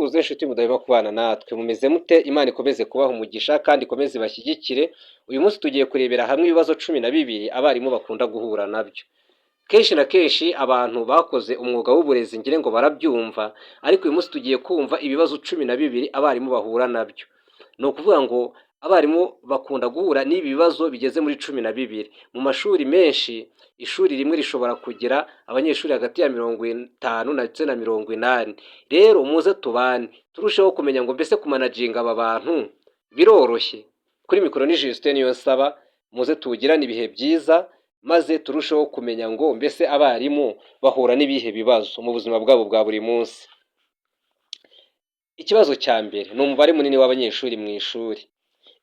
Turabasuhuza inshuti mudahwema kubana natwe, mumeze mute? Imana ikomeze kubaha umugisha kandi ikomeze ibashyigikire. Uyu munsi tugiye kurebera hamwe ibibazo 12 abarimu bakunda guhura nabyo. Kenshi na kenshi abantu bakoze umwuga w'uburezi ngire ngo barabyumva, ariko uyu munsi tugiye kumva ibibazo 12 abarimu bahura nabyo. Ni ukuvuga ngo abarimu bakunda guhura n'ibi bibazo bigeze muri 12. Mu mashuri menshi, ishuri rimwe rishobora kugira abanyeshuri hagati ya 50 ndetse na 80. Rero muze tubane turusheho kumenya ngo mbese kumanaginga aba bantu biroroshye. Kuri mikoro ni Justin Niyonsaba, muze tugirane ibihe byiza maze turusheho kumenya ngo mbese abarimu bahura n'ibihe bibazo mu buzima bwabo bwa buri munsi. Ikibazo cya mbere ni umubare munini w'abanyeshuri mu ishuri.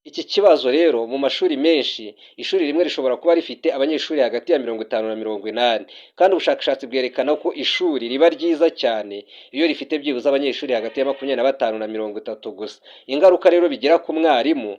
Iki kibazo rero mu mashuri menshi, ishuri rimwe rishobora kuba rifite abanyeshuri hagati ya 50 na 80, kandi ubushakashatsi bwerekana ko ishuri riba ryiza cyane iyo rifite byibuze abanyeshuri hagati ya 25 na 30 gusa. Ingaruka rero bigira ku umwarimu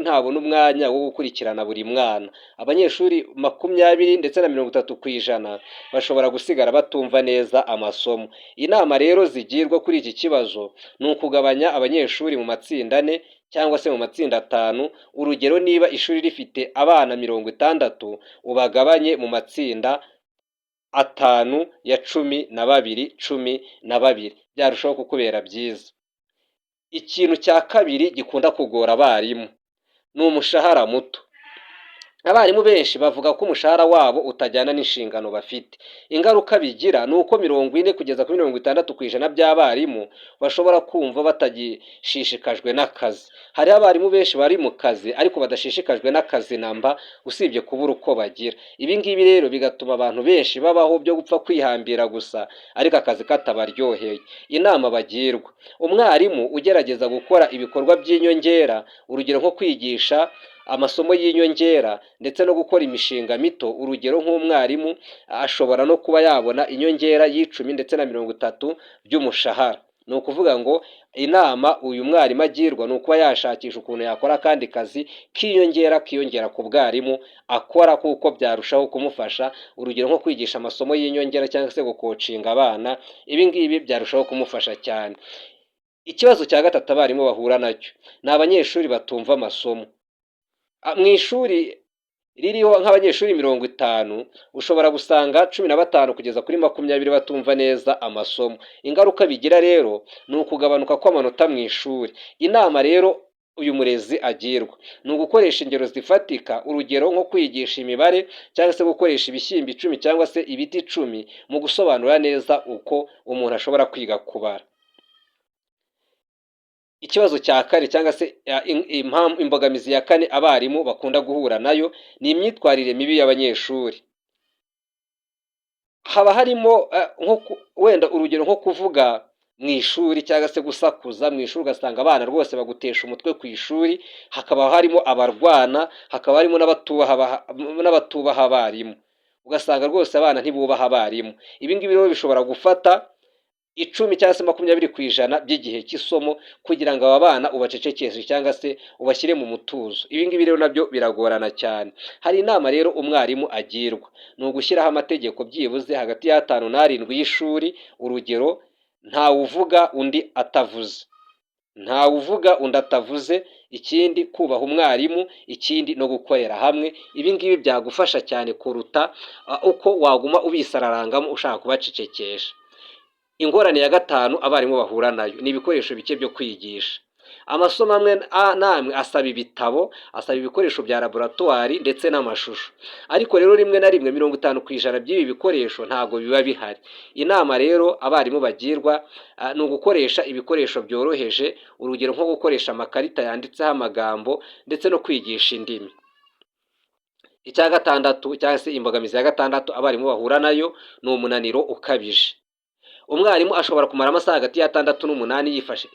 ntabona umwanya wo gukurikirana buri mwana. Abanyeshuri 20 ndetse na 30% bashobora gusigara batumva neza amasomo. Inama rero zigirwa kuri iki kibazo ni ukugabanya abanyeshuri mu matsinda 4 cyangwa se mu matsinda 5. Urugero, niba ishuri rifite abana 60, ubagabanye mu matsinda 5 ya 12 byarushaho kukubera byiza. Ikintu cya kabiri gikunda kugora abarimu ni umushahara muto. Abarimu benshi bavuga ko umushahara wabo utajyana n'inshingano bafite. Ingaruka bigira ni uko 40 kugeza kuri 60% by'abarimu bashobora kumva batagishishikajwe n'akazi. Hari abarimu benshi bari mu kazi ariko badashishikajwe n'akazi namba, usibye kubura uko bagira. Ibi ngibi rero bigatuma abantu benshi babaho byo gupfa kwihambira gusa, ariko akazi katabaryoheye. Inama bagirwa: umwarimu ugerageza gukora ibikorwa by'inyongera, urugero nko kwigisha amasomo y'inyongera ndetse no gukora imishinga mito. Urugero, nk'umwarimu ashobora no kuba yabona inyongera y'10 ndetse na 30 by'umushahara. Ni ukuvuga ngo inama uyu mwarimu agirwa ni ukuba yashakisha ukuntu yakora kandi kazi kiyongera ku bwarimu akora, kuko byarushaho kumufasha. Urugero, nko kwigisha amasomo y'inyongera cyangwa se gukocinga abana. Ibi ngibi byarushaho kumufasha cyane. Ikibazo cya gatatu abarimu bahura nacyo ni abanyeshuri batumva amasomo. Mu ishuri ririho nk'abanyeshuri 50, ushobora gusanga 15 kugeza kuri 20 batumva neza amasomo. Ingaruka bigira rero ni ukugabanuka kw'amanota mu ishuri. Inama rero uyu murezi agirwa ni ugukoresha ingero zifatika, urugero nko kwigisha imibare cyangwa se gukoresha ibishyimbo 10 cyangwa se ibiti 10 mu gusobanura neza uko umuntu ashobora kwiga kubara. Ikibazo cya kane cyangwa se imbogamizi ya kane abarimu bakunda guhura nayo ni imyitwarire mibi y'abanyeshuri. Haba harimo wenda urugero nko kuvuga mu ishuri cyangwa se gusakuza mu ishuri, ugasanga abana rwose bagutesha umutwe ku ishuri. Hakaba harimo abarwana, hakaba harimo n'abatubaha abarimu, ugasanga rwose abana ntibubaha abarimu. Ibi ngibi rero bishobora gufata 10 cyangwa se 20% by'igihe cy'isomo kugira ngo aba bana ubacecekeshe cyangwa se ubashyire mu mutuzo. Ibi ngibi rero nabyo biragorana cyane. Hari inama rero umwarimu agirwa ni ugushyiraho amategeko byibuze hagati ya 5 na 7 y'ishuri. Urugero, ntawuvuga undi atavuze. Ikindi, kubaha umwarimu. Ikindi, no gukorera hamwe. Ibi ngibi byagufasha cyane kuruta uko waguma ubisararangamo ushaka kubacecekesha. Ingorane ya 5 abarimu bahura nayo ni ibikoresho bike byo kwigisha. Amasomo amwe namwe asaba ibitabo, asaba ibikoresho bya laboratoire ndetse n'amashusho, ariko rero rimwe na rimwe 50% by'ibi bikoresho ntago biba bihari. Inama rero abarimu bagirwa ni ugukoresha ibikoresho byoroheje, urugero nko gukoresha amakarita yanditseho amagambo ndetse no kwigisha indimi. Icya gatandatu cyangwa se imbogamizi ya 6 abarimu bahura nayo ni umunaniro ukabije. Umwarimu ashobora kumara amasaha hagati ya 6 n'8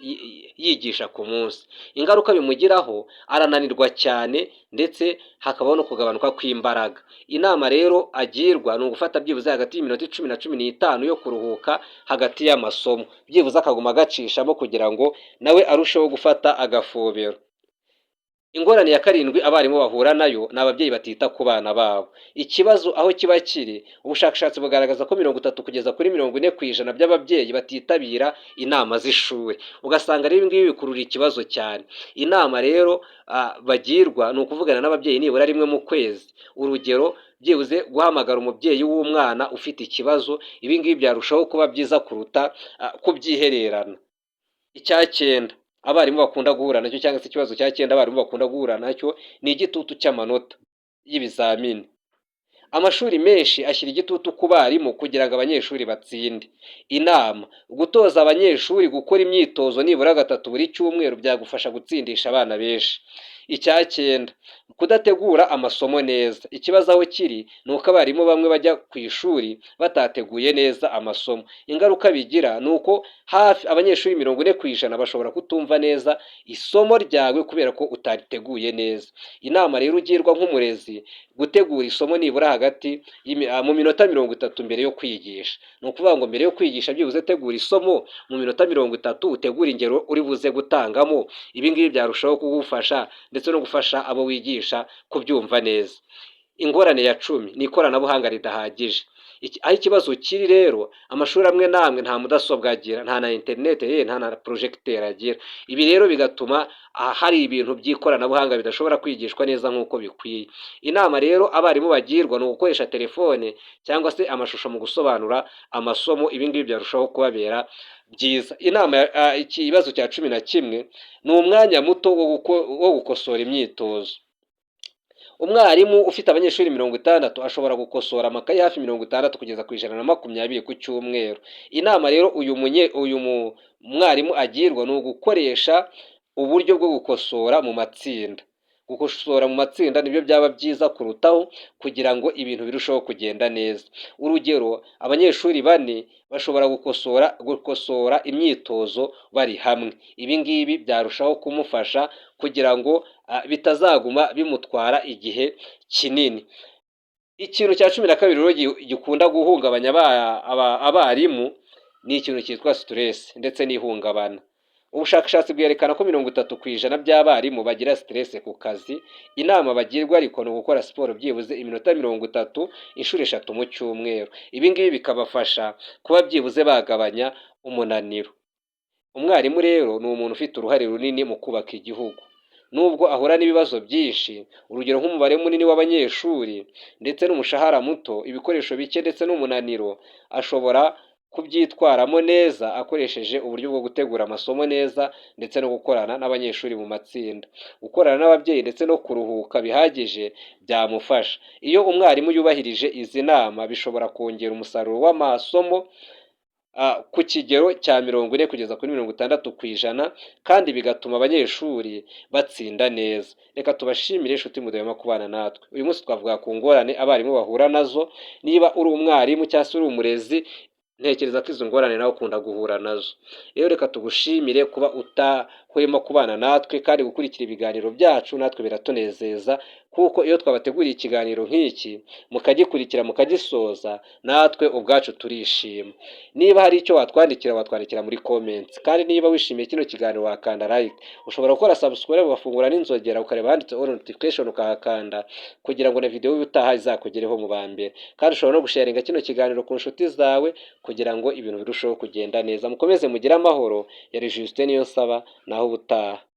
yigisha ku munsi. Ingaruka bimugiraho, arananirwa cyane ndetse hakabaho no kugabanuka kw'imbaraga. Inama rero agirwa ni ugufata byibuze hagati y'iminota 10 na 15 yo kuruhuka hagati y'amasomo, byibuze akaguma agacishamo kugira ngo nawe arusheho gufata agafobero. Ingorane ya karindwi abarimu bahura nayo ni ababyeyi batita ku bana babo. Ikibazo aho kiba kiri, ubushakashatsi bugaragaza ko 30 kugeza kuri 40% by'ababyeyi batitabira inama z'ishuri. Ugasanga rero ibi ngibi bikurura ikibazo cyane. Inama rero bagirwa ni ukuvugana n'ababyeyi nibura rimwe mu kwezi. Urugero, byibuze guhamagara umubyeyi w'umwana ufite ikibazo, ibi ngibi byarushaho kuba byiza kuruta kubyihererana. Icya cyenda abarimu bakunda guhura nacyo, cyangwa se ikibazo cya cyenda abarimu bakunda guhura nacyo, ni igitutu cy'amanota y'ibizamini. Amashuri menshi ashyira igitutu ku barimu kugira ngo abanyeshuri batsinde. Inama: gutoza abanyeshuri gukora imyitozo nibura 3 buri cyumweru byagufasha gutsindisha abana benshi. Icya cyenda, kudategura amasomo neza. Ikibazo aho kiri ni uko abarimu bamwe bajya ku ishuri batateguye neza amasomo. Ingaruka bigira ni uko hafi abanyeshuri 40% bashobora kutumva neza isomo ryawe kubera ko utariteguye neza. Inama rero ugirwa nk'umurezi, gutegura isomo nibura hagati mu minota 30 mbere yo kwigisha. Ni ukuvuga ngo mbere yo kwigisha byibuze tegura isomo mu minota 30, utegura ingero uri buze gutangamo. Ibi ngibi byarushaho kugufasha ndetse no gufasha abo wigisha kubyumva neza. Ingorane ya 10 ni ikoranabuhanga ridahagije. Aho ikibazo kiri rero, amashuri amwe n'amwe nta mudasobwa agira, nta na internet, nta na projecteur agira. Ibi rero bigatuma hari ibintu by'ikoranabuhanga bidashobora kwigishwa neza nk'uko bikwiye. Inama rero abarimu bagirwa ni ugukoresha telefone cyangwa se amashusho mu gusobanura amasomo. Ibi ngibi byarushaho kubabera byiza. Inama ikibazo cya 11 ni umwanya muto wo gukosora imyitozo. Umwarimu ufite abanyeshuri 60 ashobora gukosora amakaye hafi 60 kugeza ku 120 ku cyumweru. Inama rero uyu mwarimu agirwa ni ugukoresha uburyo bwo gukosora mu matsinda. Gukosora mu matsinda nibyo byaba byiza kurutaho kugira ngo ibintu birusheho kugenda neza. Urugero, abanyeshuri 4 bashobora gukosora imyitozo bari hamwe. Ibi ngibi byarushaho kumufasha kugira ngo bitazaguma bimutwara igihe kinini. Ikintu cya 12 rero gikunda guhungabanya abarimu ni ikintu cyitwa stress ndetse n'ihungabana. Ubushakashatsi bwerekana ko 30% by'abarimu bagira stress ku kazi. Inama bagirwa ariko no gukora siporo byibuze iminota 30 inshuro 3 mu cyumweru. Ibi ngibi bikabafasha kuba byibuze bagabanya umunaniro. Umwarimu rero ni umuntu ufite uruhare runini mu kubaka igihugu. Nubwo ahura n'ibibazo byinshi, urugero nk'umubare munini w'abanyeshuri ndetse n'umushahara muto, ibikoresho bike ndetse n'umunaniro, ashobora kubyitwaramo neza akoresheje uburyo bwo gutegura amasomo neza ndetse no gukorana n'abanyeshuri mu matsinda. Gukorana n'ababyeyi ndetse no kuruhuka bihagije byamufasha. Iyo umwarimu yubahirije izi nama, bishobora kongera umusaruro w'amasomo ku kigero cya 40 kugeza kuri 60%, kandi bigatuma abanyeshuri batsinda neza. Reka tubashimire inshuti mudahwema kubana natwe. Uyu munsi twavuga ku ngorane abarimu bahura nazo. Niba uri umwarimu cyangwa se uri umurezi, ntekereza ko izo ngorane nawe ukunda guhura nazo. Rero reka tugushimire kuba utahwema kubana natwe kandi gukurikira ibiganiro byacu. Natwe biratunezeza kuko iyo twabateguriye ikiganiro nk'iki mukagikurikira mukagisoza, natwe ubwacu turishima. Niba hari icyo watwandikira muri comments, kandi niba wishimiye kino kiganiro wakanda like. Ushobora gukora subscribe ugafungura n'inzogera ukareba handitse all notification ukahakanda kugira ngo na video y'utaha izakugereho mu bambere. Kandi ushobora no gusharinga kino kiganiro ku nshuti zawe kugira ngo ibintu birusheho kugenda neza. Mukomeze mugire amahoro. Yari Justin Niyonsaba, naho ubutaha.